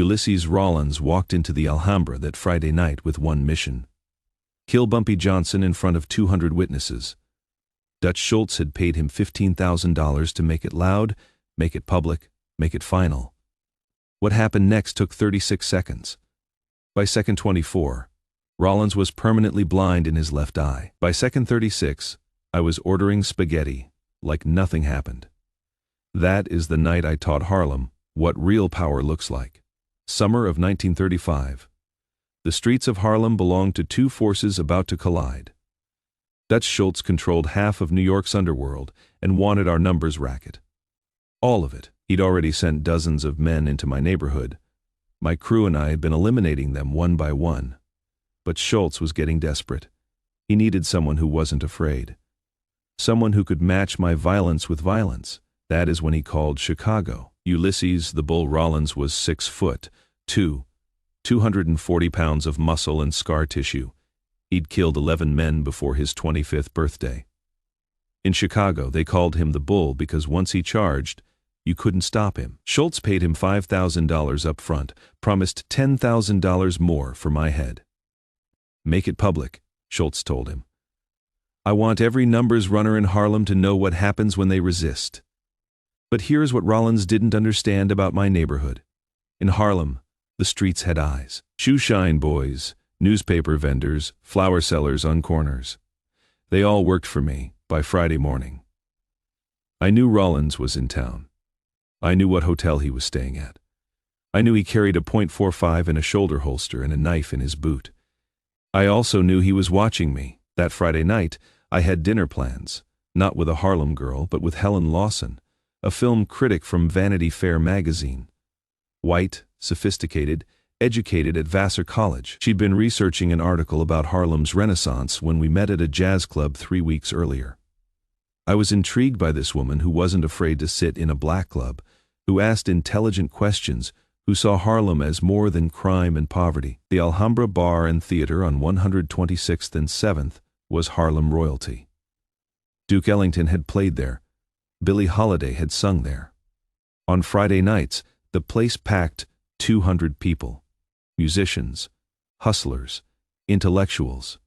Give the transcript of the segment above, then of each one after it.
Ulysses Rollins walked into the Alhambra that Friday night with one mission: kill Bumpy Johnson in front of 200 witnesses. Dutch Schultz had paid him $15,000 to make it loud, make it public, make it final. What happened next took 36 seconds. By second 24, Rollins was permanently blind in his left eye. By second 36, I was ordering spaghetti, like nothing happened. That is the night I taught Harlem what real power looks like. Summer of 1935. The streets of Harlem belonged to two forces about to collide. Dutch Schultz controlled half of New York's underworld and wanted our numbers racket. All of it. He'd already sent dozens of men into my neighborhood. My crew and I had been eliminating them one by one. But Schultz was getting desperate. He needed someone who wasn't afraid. Someone who could match my violence with violence. That is when he called Chicago. Ulysses the Bull Rollins was 6'2", 240 pounds of muscle and scar tissue. He'd killed 11 men before his 25th birthday. In Chicago, they called him the Bull because once he charged, you couldn't stop him. Schultz paid him $5,000 up front, promised $10,000 more for my head. Make it public, Schultz told him. I want every numbers runner in Harlem to know what happens when they resist. But here's what Rollins didn't understand about my neighborhood. In Harlem, the streets had eyes. Shoeshine boys, newspaper vendors, flower sellers on corners. They all worked for me by Friday morning. I knew Rollins was in town. I knew what hotel he was staying at. I knew he carried a .45 in a shoulder holster and a knife in his boot. I also knew he was watching me. That Friday night, I had dinner plans, not with a Harlem girl, but with Helen Lawson, a film critic from Vanity Fair magazine. White, sophisticated, educated at Vassar College. She'd been researching an article about Harlem's Renaissance when we met at a jazz club 3 weeks earlier. I was intrigued by this woman who wasn't afraid to sit in a black club, who asked intelligent questions, who saw Harlem as more than crime and poverty. The Alhambra Bar and Theater on 126th and 7th was Harlem royalty. Duke Ellington had played there. Billie Holiday had sung there. On Friday nights, the place packed 200 people. Musicians, hustlers, intellectuals,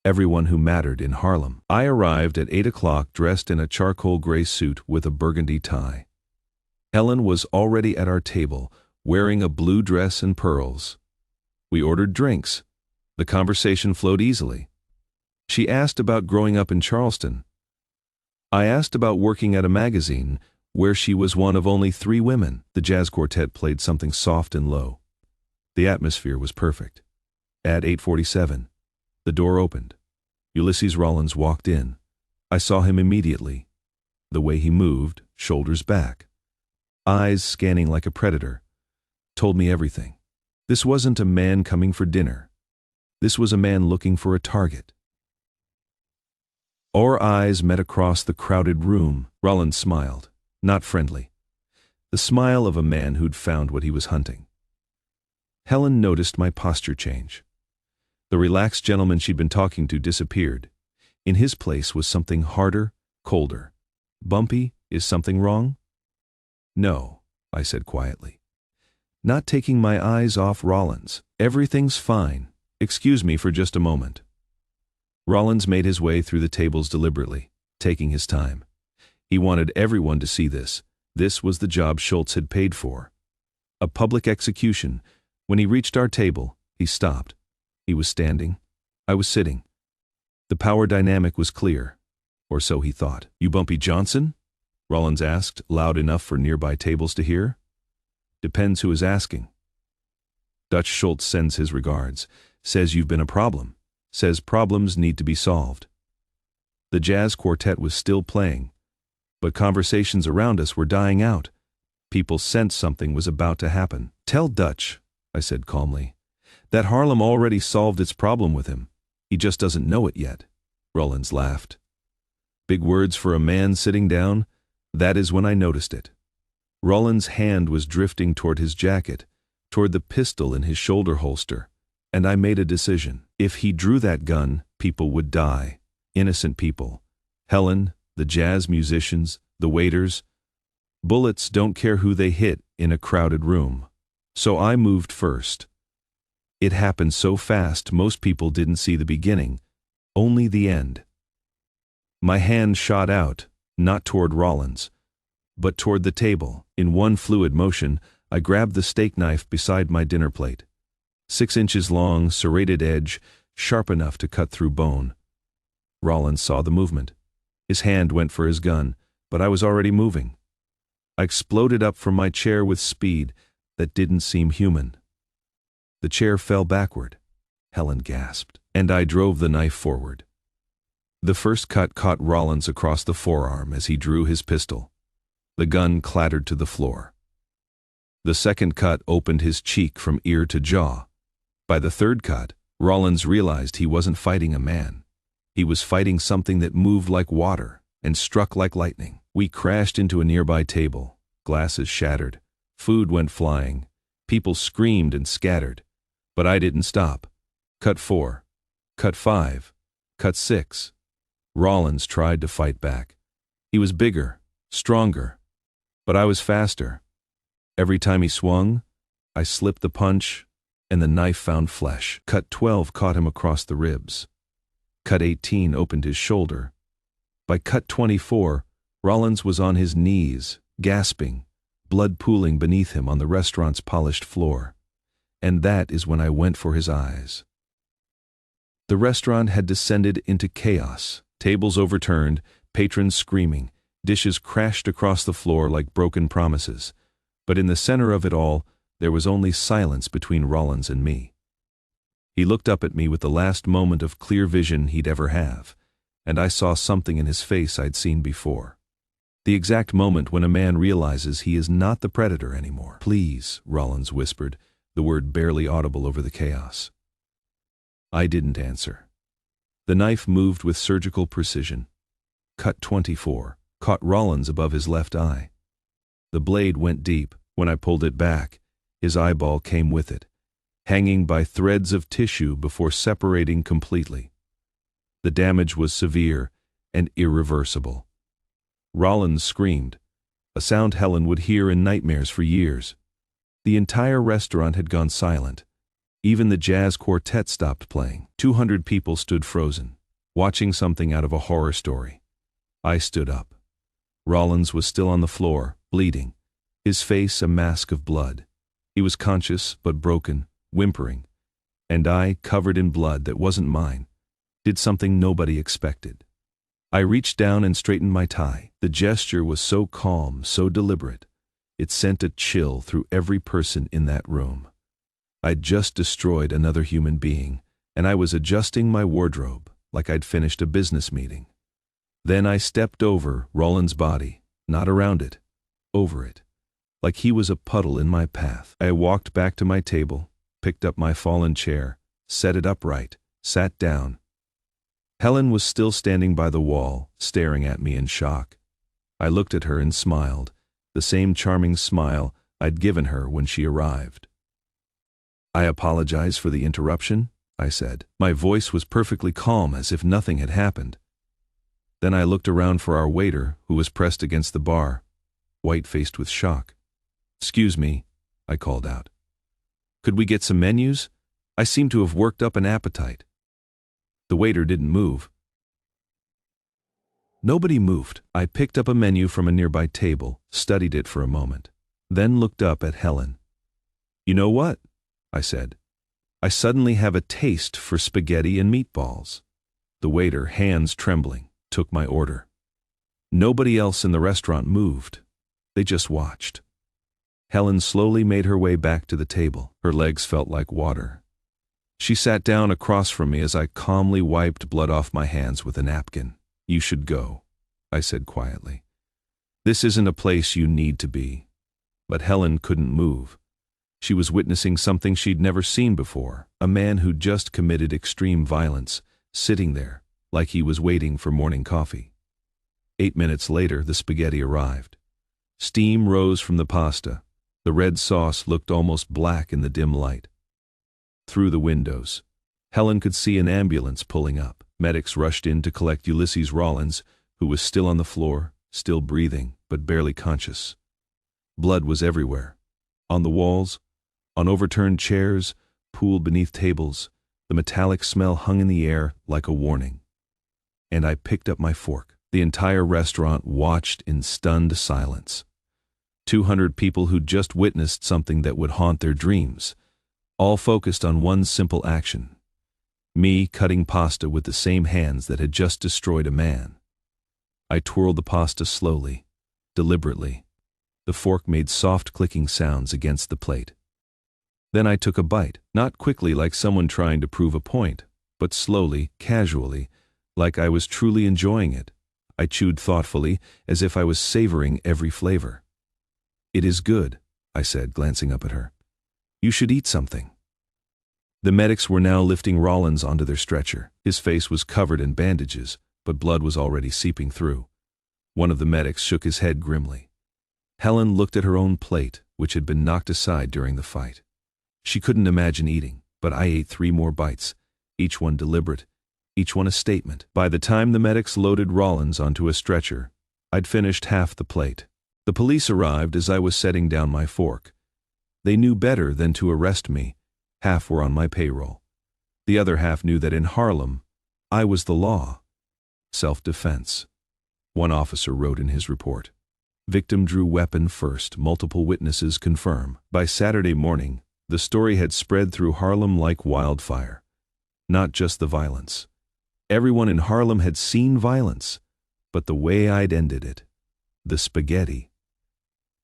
everyone who mattered in Harlem. I arrived at 8 o'clock dressed in a charcoal gray suit with a burgundy tie. Ellen was already at our table, wearing a blue dress and pearls. We ordered drinks. The conversation flowed easily. She asked about growing up in Charleston. I asked about working at a magazine where she was one of only 3 women. The jazz quartet played something soft and low. The atmosphere was perfect. At 8:47, the door opened. Ulysses Rollins walked in. I saw him immediately. The way he moved, shoulders back, eyes scanning like a predator, told me everything. This wasn't a man coming for dinner. This was a man looking for a target. Our eyes met across the crowded room. Rollins smiled, not friendly. The smile of a man who'd found what he was hunting. Helen noticed my posture change. The relaxed gentleman she'd been talking to disappeared. In his place was something harder, colder. Bumpy, is something wrong? No, I said quietly. Not taking my eyes off Rollins. Everything's fine. Excuse me for just a moment. Rollins made his way through the tables deliberately, taking his time. He wanted everyone to see this. This was the job Schultz had paid for. A public execution. When he reached our table, he stopped. He was standing. I was sitting. The power dynamic was clear, or so he thought. You Bumpy Johnson? Rollins asked, loud enough for nearby tables to hear. Depends who is asking. Dutch Schultz sends his regards, says you've been a problem, says problems need to be solved. The jazz quartet was still playing, but conversations around us were dying out. People sensed something was about to happen. Tell Dutch, I said calmly, that Harlem already solved its problem with him. He just doesn't know it yet. Rollins laughed. Big words for a man sitting down? That is when I noticed it. Rollins' hand was drifting toward his jacket, toward the pistol in his shoulder holster, and I made a decision. If he drew that gun, people would die. Innocent people. Helen, the jazz musicians, the waiters. Bullets don't care who they hit in a crowded room. So I moved first. It happened so fast most people didn't see the beginning, only the end. My hand shot out, not toward Rollins, but toward the table. In one fluid motion, I grabbed the steak knife beside my dinner plate. 6 inches long, serrated edge, sharp enough to cut through bone. Rollins saw the movement. His hand went for his gun, but I was already moving. I exploded up from my chair with speed that didn't seem human. The chair fell backward. Helen gasped, and I drove the knife forward. The first cut caught Rollins across the forearm as he drew his pistol. The gun clattered to the floor. The second cut opened his cheek from ear to jaw. By the third cut, Rollins realized he wasn't fighting a man. He was fighting something that moved like water and struck like lightning. We crashed into a nearby table. Glasses shattered. Food went flying. People screamed and scattered. But I didn't stop. Cut 4. Cut 5. Cut 6. Rollins tried to fight back. He was bigger, stronger, but I was faster. Every time he swung, I slipped the punch, and the knife found flesh. Cut 12 caught him across the ribs. Cut 18 opened his shoulder. By cut 24, Rollins was on his knees, gasping, blood pooling beneath him on the restaurant's polished floor. And that is when I went for his eyes. The restaurant had descended into chaos. Tables overturned, patrons screaming, dishes crashed across the floor like broken promises. But in the center of it all, there was only silence between Rollins and me. He looked up at me with the last moment of clear vision he'd ever have, and I saw something in his face I'd seen before. The exact moment when a man realizes he is not the predator anymore. "Please," Rollins whispered, the word barely audible over the chaos. I didn't answer. The knife moved with surgical precision. Cut 24 caught Rollins above his left eye. The blade went deep. When I pulled it back, his eyeball came with it, hanging by threads of tissue before separating completely. The damage was severe and irreversible. Rollins screamed, a sound Helen would hear in nightmares for years. The entire restaurant had gone silent. Even the jazz quartet stopped playing. 200 people stood frozen, watching something out of a horror story. I stood up. Rollins was still on the floor, bleeding, his face a mask of blood. He was conscious but broken, whimpering, and I, covered in blood that wasn't mine, did something nobody expected. I reached down and straightened my tie. The gesture was so calm, so deliberate, it sent a chill through every person in that room. I'd just destroyed another human being, and I was adjusting my wardrobe like I'd finished a business meeting. Then I stepped over Rollins' body, not around it, over it, like he was a puddle in my path. I walked back to my table, picked up my fallen chair, set it upright, sat down. Helen was still standing by the wall, staring at me in shock. I looked at her and smiled, the same charming smile I'd given her when she arrived. "I apologize for the interruption," I said. My voice was perfectly calm, as if nothing had happened. Then I looked around for our waiter, who was pressed against the bar, white-faced with shock. "Excuse me," I called out. "Could we get some menus? I seem to have worked up an appetite." The waiter didn't move. Nobody moved. I picked up a menu from a nearby table, studied it for a moment, then looked up at Helen. "You know what?" I said. "I suddenly have a taste for spaghetti and meatballs." The waiter, hands trembling, took my order. Nobody else in the restaurant moved. They just watched. Helen slowly made her way back to the table. Her legs felt like water. She sat down across from me as I calmly wiped blood off my hands with a napkin. "You should go," I said quietly. "This isn't a place you need to be." But Helen couldn't move. She was witnessing something she'd never seen before, a man who'd just committed extreme violence, sitting there, like he was waiting for morning coffee. 8 minutes later, the spaghetti arrived. Steam rose from the pasta. The red sauce looked almost black in the dim light. Through the windows, Helen could see an ambulance pulling up. Medics rushed in to collect Ulysses Rollins, who was still on the floor, still breathing, but barely conscious. Blood was everywhere. On the walls, On overturned chairs, pooled beneath tables, the metallic smell hung in the air like a warning. And I picked up my fork. The entire restaurant watched in stunned silence. 200 people who'd just witnessed something that would haunt their dreams, all focused on one simple action. Me cutting pasta with the same hands that had just destroyed a man. I twirled the pasta slowly, deliberately. The fork made soft clicking sounds against the plate. Then I took a bite, not quickly like someone trying to prove a point, but slowly, casually, like I was truly enjoying it. I chewed thoughtfully, as if I was savoring every flavor. "It is good," I said, glancing up at her. "You should eat something." The medics were now lifting Rollins onto their stretcher. His face was covered in bandages, but blood was already seeping through. One of the medics shook his head grimly. Helen looked at her own plate, which had been knocked aside during the fight. She couldn't imagine eating, but I ate 3 more bites, each one deliberate, each one a statement. By the time the medics loaded Rollins onto a stretcher, I'd finished half the plate. The police arrived as I was setting down my fork. They knew better than to arrest me. Half were on my payroll. The other half knew that in Harlem, I was the law. Self-defense. One officer wrote in his report. Victim drew weapon first, multiple witnesses confirm. By Saturday morning, the story had spread through Harlem like wildfire. Not just the violence. Everyone in Harlem had seen violence, but the way I'd ended it. The spaghetti.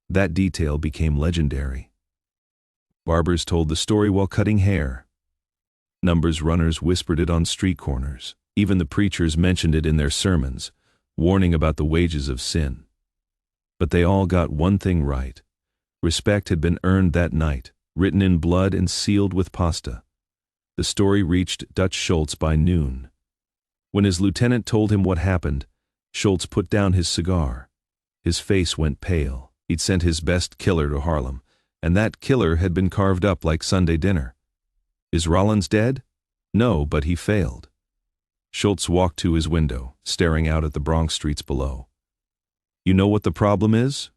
That detail became legendary. Barbers told the story while cutting hair. Numbers runners whispered it on street corners. Even the preachers mentioned it in their sermons, warning about the wages of sin. But they all got one thing right. Respect had been earned that night, written in blood and sealed with pasta. The story reached Dutch Schultz by noon. When his lieutenant told him what happened, Schultz put down his cigar. His face went pale. He'd sent his best killer to Harlem, and that killer had been carved up like Sunday dinner. Is Rollins dead? No, but he failed. Schultz walked to his window, staring out at the Bronx streets below. You know what the problem is?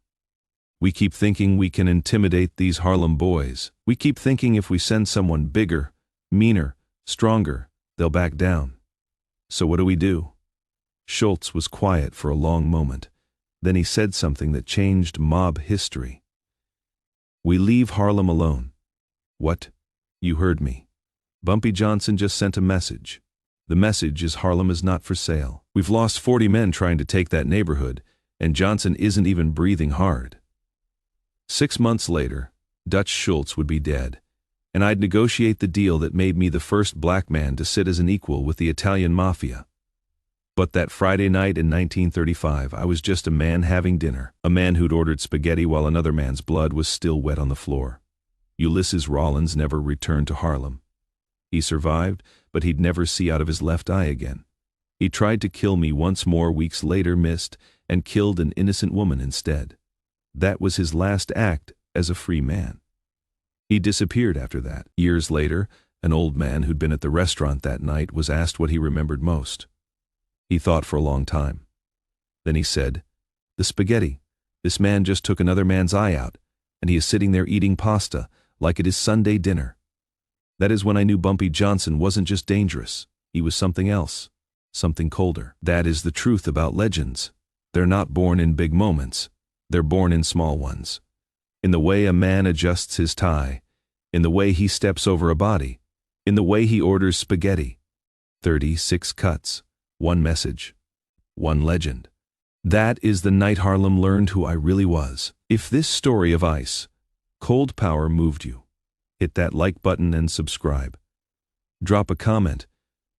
We keep thinking we can intimidate these Harlem boys. We keep thinking if we send someone bigger, meaner, stronger, they'll back down. So what do? Schultz was quiet for a long moment. Then he said something that changed mob history. We leave Harlem alone. What? You heard me. Bumpy Johnson just sent a message. The message is Harlem is not for sale. We've lost 40 men trying to take that neighborhood, and Johnson isn't even breathing hard. 6 months later, Dutch Schultz would be dead, and I'd negotiate the deal that made me the first black man to sit as an equal with the Italian mafia. But that Friday night in 1935, I was just a man having dinner, a man who'd ordered spaghetti while another man's blood was still wet on the floor. Ulysses Rollins never returned to Harlem. He survived, but he'd never see out of his left eye again. He tried to kill me once more weeks later, missed, and killed an innocent woman instead. That was his last act as a free man. He disappeared after that. Years later, an old man who'd been at the restaurant that night was asked what he remembered most. He thought for a long time. Then he said, "The spaghetti. This man just took another man's eye out, and he is sitting there eating pasta like it is Sunday dinner." That is when I knew Bumpy Johnson wasn't just dangerous. He was something else, something colder. That is the truth about legends. They're not born in big moments. They're born in small ones. In the way a man adjusts his tie, in the way he steps over a body, in the way he orders spaghetti. 36 cuts. One message. One legend. That is the night Harlem learned who I really was. If this story of ice, cold power moved you, hit that like button and subscribe. Drop a comment.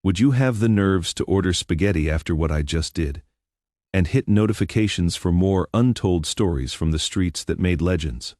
Would you have the nerves to order spaghetti after what I just did? And hit notifications for more untold stories from the streets that made legends.